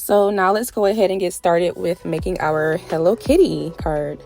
So now let's go ahead and get started with making our Hello Kitty card.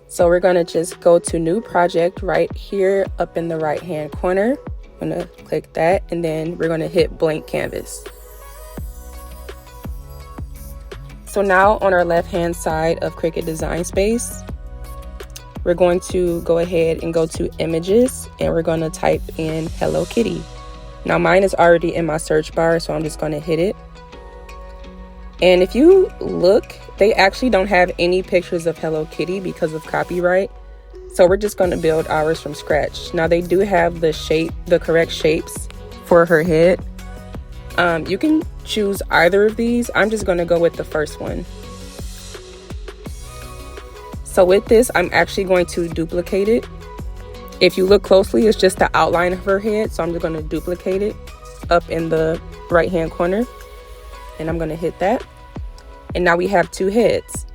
So we're going to just go to new project right here up in the right hand corner. I'm going to click that, and then we're going to hit blank canvas. So now on our left hand side of Cricut Design Space, we're going to go ahead and go to images, and we're going to type in Hello Kitty. Now mine is already in my search bar, so I'm just going to hit it. And if you look, they actually don't have any pictures of Hello Kitty because of copyright. So we're just going to build ours from scratch. Now they do have the correct shapes for her head. You can choose either of these. I'm just going to go with the first one. So with this, I'm actually going to duplicate it. If you look closely, it's just the outline of her head. So I'm just going to duplicate it up in the right hand corner. And I'm going to hit that. And now we have two heads.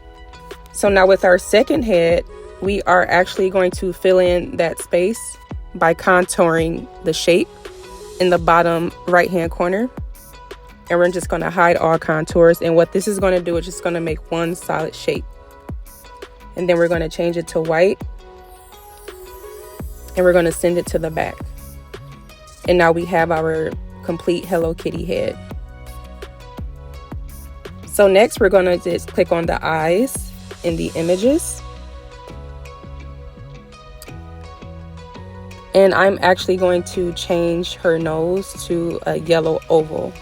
So now with our second head, we are actually going to fill in that space by contouring the shape in the bottom right hand corner. And we're just going to hide all contours. And what this is going to do is just going to make one solid shape. And then we're going to change it to white. And we're going to send it to the back. And now we have our complete Hello Kitty head. So next we're going to just click on the eyes in the images. And I'm actually going to change her nose to a yellow oval.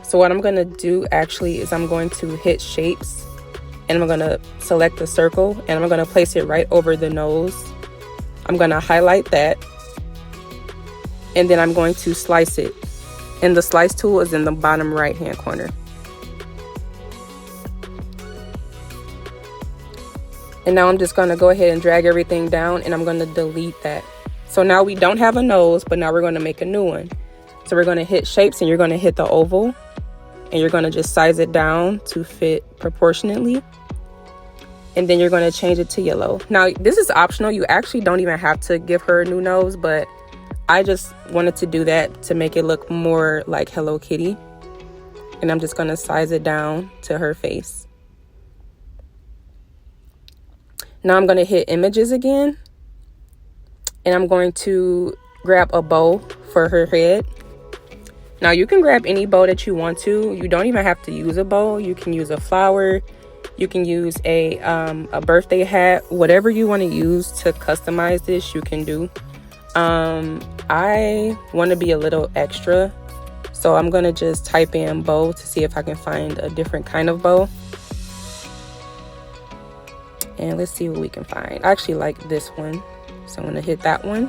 So what I'm going to do actually is I'm going to hit shapes, and I'm going to select the circle, and I'm going to place it right over the nose. I'm going to highlight that, and then I'm going to slice it. And the slice tool is in the bottom right hand corner. And now I'm just going to go ahead and drag everything down, and I'm going to delete that. So now we don't have a nose, but now we're going to make a new one. So we're going to hit shapes, and you're going to hit the oval, and you're going to just size it down to fit proportionately. And then you're going to change it to yellow. Now this is optional. You actually don't even have to give her a new nose, but I just wanted to do that to make it look more like Hello Kitty. And I'm just going to size it down to her face. Now I'm going to hit images again, and I'm going to grab a bow for her head. Now you can grab any bow that you want to. You don't even have to use a bow. You can use a flower. You can use a birthday hat. Whatever you want to use to customize this, you can do. I want to be a little extra, so I'm going to just type in bow to see if I can find a different kind of bow. And let's see what we can find. I actually like this one, so I'm going to hit that one.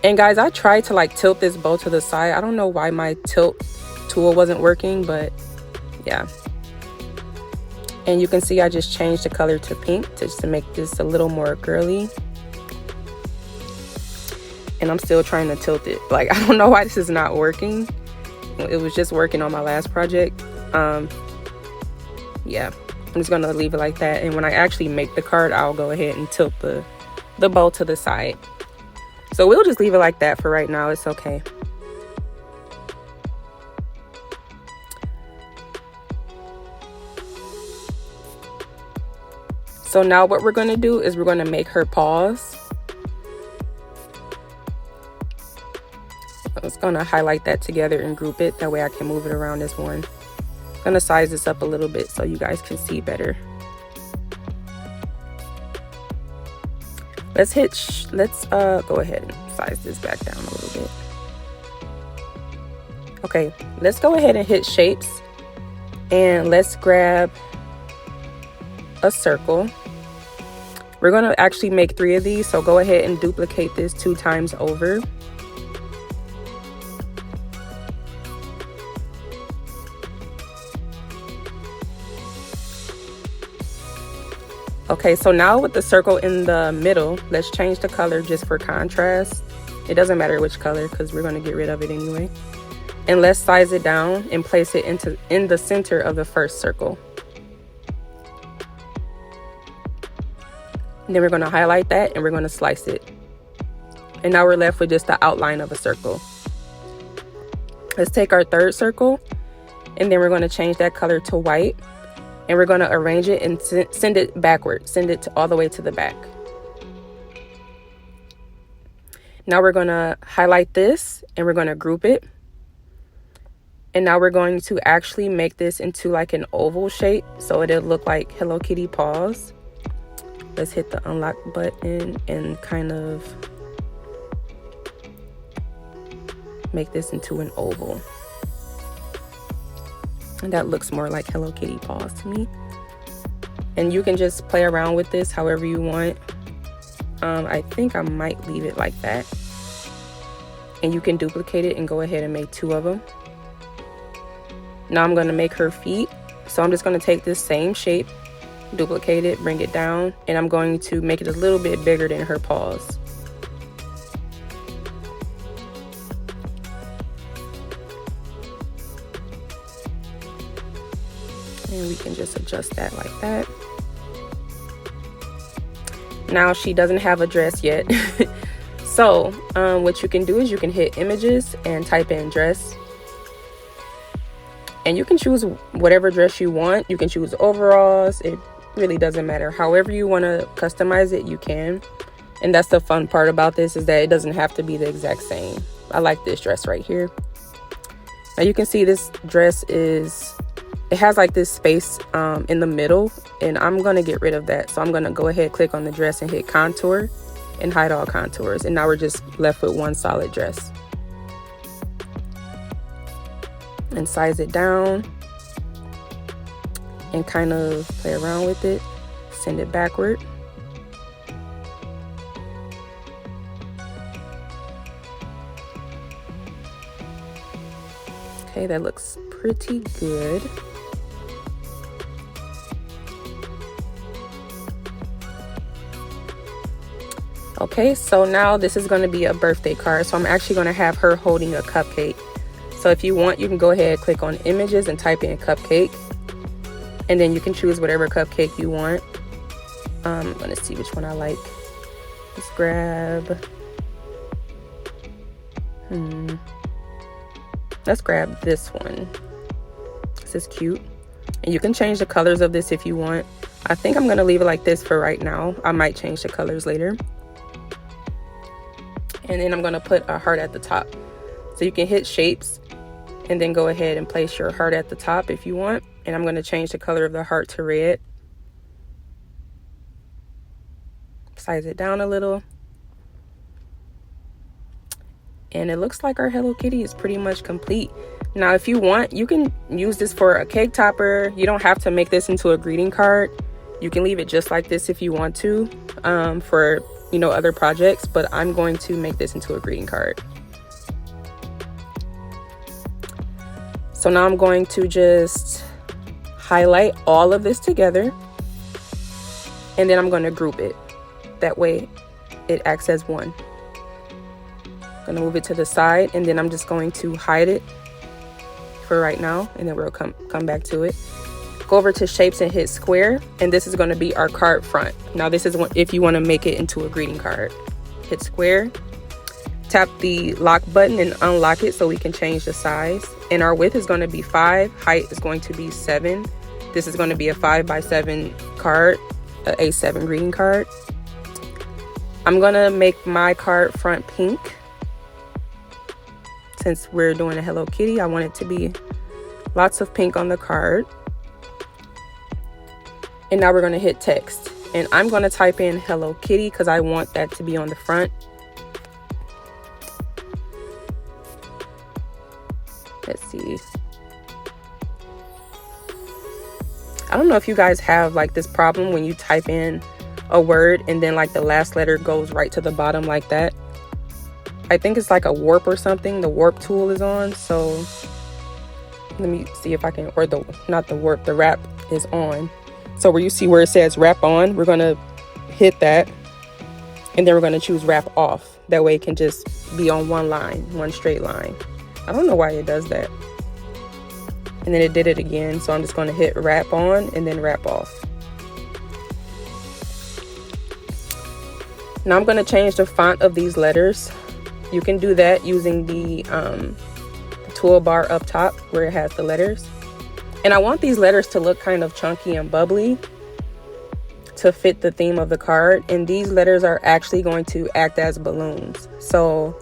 And guys, I tried to tilt this bow to the side. I don't know why my tilt tool wasn't working, but yeah. And you can see I just changed the color to pink just to make this a little more girly. And I'm still trying to tilt it. I don't know why this is not working. It was just working on my last project. Yeah. I'm just going to leave it like that. And when I actually make the card, I'll go ahead and tilt the bow to the side. So we'll just leave it like that for right now. It's okay. So now what we're going to do is we're going to make her paws. I'm just going to highlight that together and group it. That way I can move it around as one. I'm going to size this up a little bit so you guys can see better. Let's go ahead and size this back down a little bit. Okay, let's go ahead and hit shapes, and let's grab a circle. We're going to actually make 3 of these, so go ahead and duplicate this 2 times over. Okay, so now with the circle in the middle, let's change the color just for contrast. It doesn't matter which color because we're going to get rid of it anyway. And let's size it down and place it in the center of the first circle. And then we're going to highlight that, and we're going to slice it. And now we're left with just the outline of a circle. Let's take our third circle, And then we're going to change that color to white. And we're going to arrange it and send it backward. Send it all the way to the back. Now we're going to highlight this and we're going to group it. And now we're going to actually make this into like an oval shape, so it'll look like Hello Kitty paws. Let's hit the unlock button and kind of make this into an oval. And that looks more like Hello Kitty paws to me. And you can just play around with this however you want. I think I might leave it like that. And you can duplicate it and go ahead and make 2 of them. Now I'm going to make her feet. So I'm just going to take this same shape, duplicate it, bring it down, and I'm going to make it a little bit bigger than her paws. And we can just adjust that like that. Now she doesn't have a dress yet. So what you can do is you can hit images and type in dress. And you can choose whatever dress you want. You can choose overalls. It really doesn't matter. However you want to customize it, you can. And that's the fun part about this, is that it doesn't have to be the exact same. I like this dress right here. Now you can see this dress it has like this space in the middle, and I'm going to get rid of that. So I'm going to go ahead, click on the dress and hit contour and hide all contours. And now we're just left with one solid dress. And size it down and kind of play around with it. Send it backward. Okay, that looks pretty good. Okay, so now this is going to be a birthday card. So I'm actually going to have her holding a cupcake. So if you want, you can go ahead, click on images and type in cupcake. And then you can choose whatever cupcake you want. I'm going to see which one I like. Let's grab... Let's grab this one. This is cute. And you can change the colors of this if you want. I think I'm going to leave it like this for right now. I might change the colors later. And then I'm going to put a heart at the top. So you can hit shapes and then go ahead and place your heart at the top if you want. And I'm going to change the color of the heart to red. Size it down a little. And it looks like our Hello Kitty is pretty much complete. Now, if you want, you can use this for a cake topper. You don't have to make this into a greeting card. You can leave it just like this if you want to, for, you know, other projects. But I'm going to make this into a greeting card. So now I'm going to just highlight all of this together. And then I'm going to group it. That way it acts as one. I'm going to move it to the side, and then I'm just going to hide it for right now, and then we'll come back to it. Go over to shapes and hit square, and this is going to be our card front. Now this is if you want to make it into a greeting card. Hit square, tap the lock button and unlock it so we can change the size. And our width is going to be 5, height is going to be 7. This is going to be a 5x7 card, a A7 greeting card. I'm going to make my card front pink. Since we're doing a Hello Kitty, I want it to be lots of pink on the card. And now we're going to hit text. And I'm going to type in Hello Kitty because I want that to be on the front. Let's see. I don't know if you guys have like this problem when you type in a word and then like the last letter goes right to the bottom like that. I think it's like a warp or something. The warp tool is on. So let me see if I can, or not the warp, the wrap is on. So where you see where it says wrap on, we're going to hit that. And then we're going to choose wrap off. That way it can just be on one line, one straight line. I don't know why it does that. And then it did it again. So I'm just going to hit wrap on and then wrap off. Now I'm going to change the font of these letters. You can do that using the toolbar up top where it has the letters. And I want these letters to look kind of chunky and bubbly to fit the theme of the card. And these letters are actually going to act as balloons. So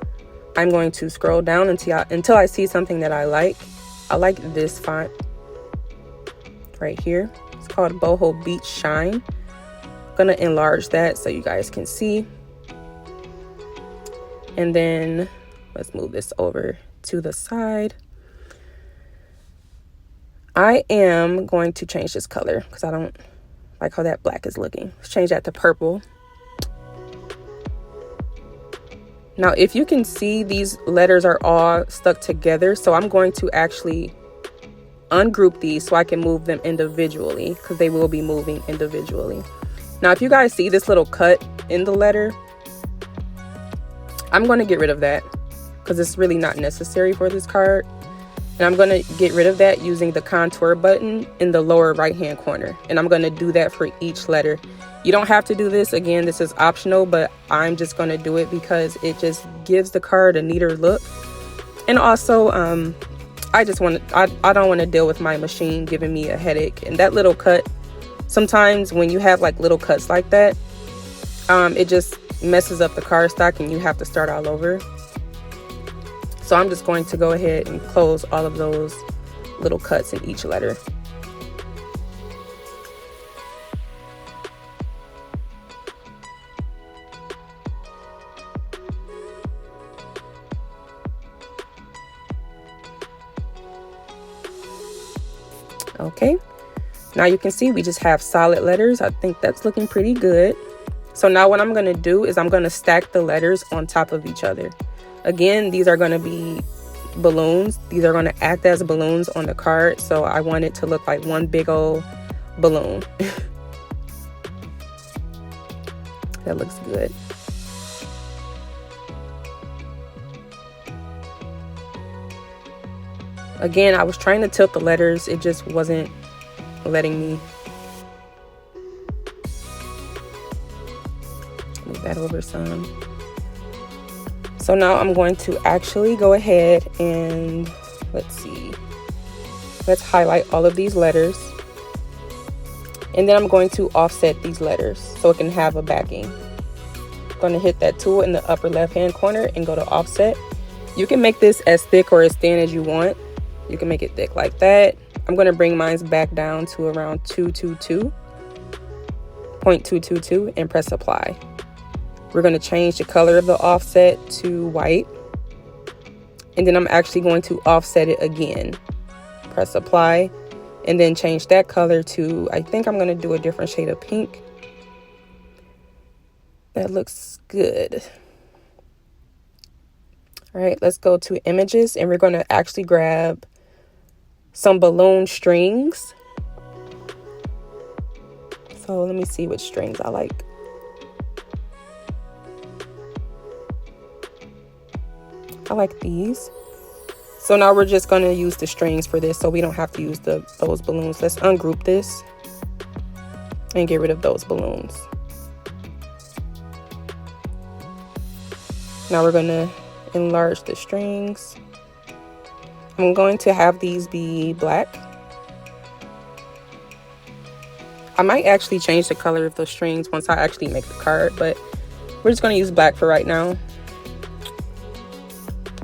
I'm going to scroll down until I see something that I like. I like this font right here. It's called Boho Beach Shine. I'm gonna enlarge that so you guys can see. And then let's move this over to the side. I am going to change this color because I don't like how that black is looking. Let's change that to purple. Now, if you can see, these letters are all stuck together. So I'm going to actually ungroup these so I can move them individually, because they will be moving individually. Now, if you guys see this little cut in the letter, I'm going to get rid of that because it's really not necessary for this card. And I'm going to get rid of that using the contour button in the lower right hand corner. And I'm going to do that for each letter. You don't have to do this. Again, this is optional, but I'm just going to do it because it just gives the card a neater look. And also, I don't want to deal with my machine giving me a headache. And that little cut, sometimes when you have like little cuts like that, it just messes up the cardstock and you have to start all over. So I'm just going to go ahead and close all of those little cuts in each letter. Okay, now you can see we just have solid letters. I think that's looking pretty good. So now what I'm going to do is I'm going to stack the letters on top of each other. Again, these are going to be balloons. These are going to act as balloons on the card. So I want it to look like one big old balloon. That looks good. Again, I was trying to tilt the letters. It just wasn't letting me. Move that over some. So now I'm going to actually go ahead and let's highlight all of these letters. And then I'm going to offset these letters so it can have a backing. I'm going to hit that tool in the upper left hand corner and go to offset. You can make this as thick or as thin as you want. You can make it thick like that. I'm going to bring mine back down to around 0.222 and press apply. We're going to change the color of the offset to white. And then I'm actually going to offset it again. Press apply. And then change that color to, I think I'm going to do a different shade of pink. That looks good. All right, let's go to images. And we're going to actually grab some balloon strings. So let me see which strings I like. I like these. So now we're just going to use the strings for this so we don't have to use those balloons. Let's ungroup this and get rid of those balloons. Now we're going to enlarge the strings. I'm going to have these be black. I might actually change the color of the strings once I actually make the card, but we're just going to use black for right now.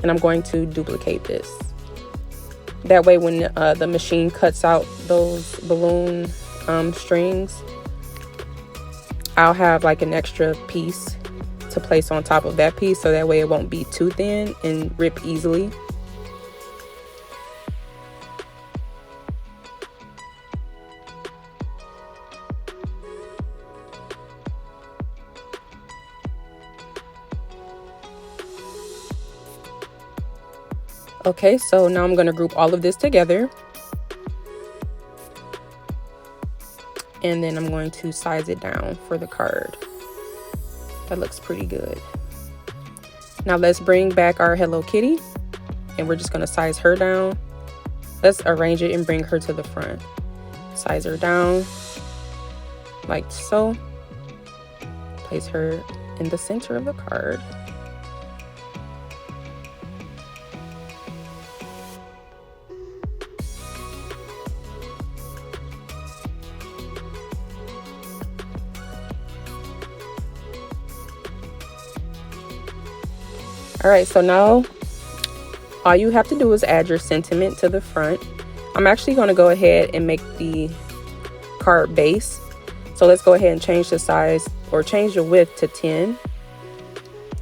And I'm going to duplicate this. That way when the machine cuts out those balloon strings, I'll have like an extra piece to place on top of that piece, so that way it won't be too thin and rip easily. Okay, so now I'm going to group all of this together. And then I'm going to size it down for the card. That looks pretty good. Now let's bring back our Hello Kitty. And we're just going to size her down. Let's arrange it and bring her to the front. Size her down like so. Place her in the center of the card. All right, so now all you have to do is add your sentiment to the front. I'm actually going to go ahead and make the card base. So let's go ahead and change the size, or change the width to 10.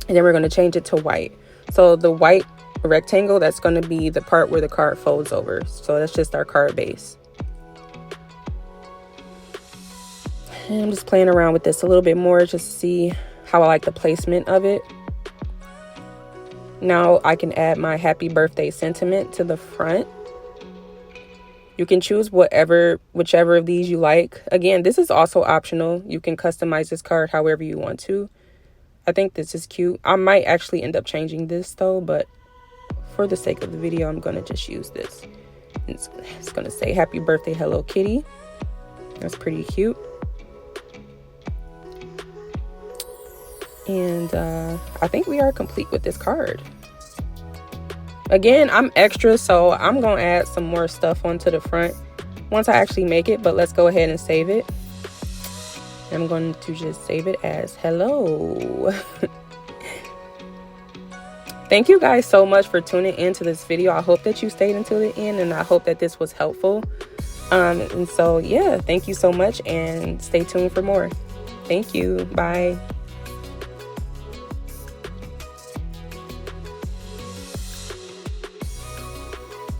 And then we're going to change it to white. So the white rectangle, that's going to be the part where the card folds over. So that's just our card base. And I'm just playing around with this a little bit more just to see how I like the placement of it. Now I can add my happy birthday sentiment to the front. You can choose whichever of these you like. Again, this is also optional. You can customize this card however you want to. I think this is cute. I might actually end up changing this though, but for the sake of the video, I'm gonna just use this. It's gonna say happy birthday, Hello Kitty. That's pretty cute. And I think we are complete with this card. Again, I'm extra, so I'm gonna add some more stuff onto the front once I actually make it, but let's go ahead and save it. I'm going to just save it as hello. Thank you guys so much for tuning into this video. I hope that you stayed until the end, and I hope that this was helpful. And so yeah, thank you so much, and stay tuned for more. Thank you. Bye.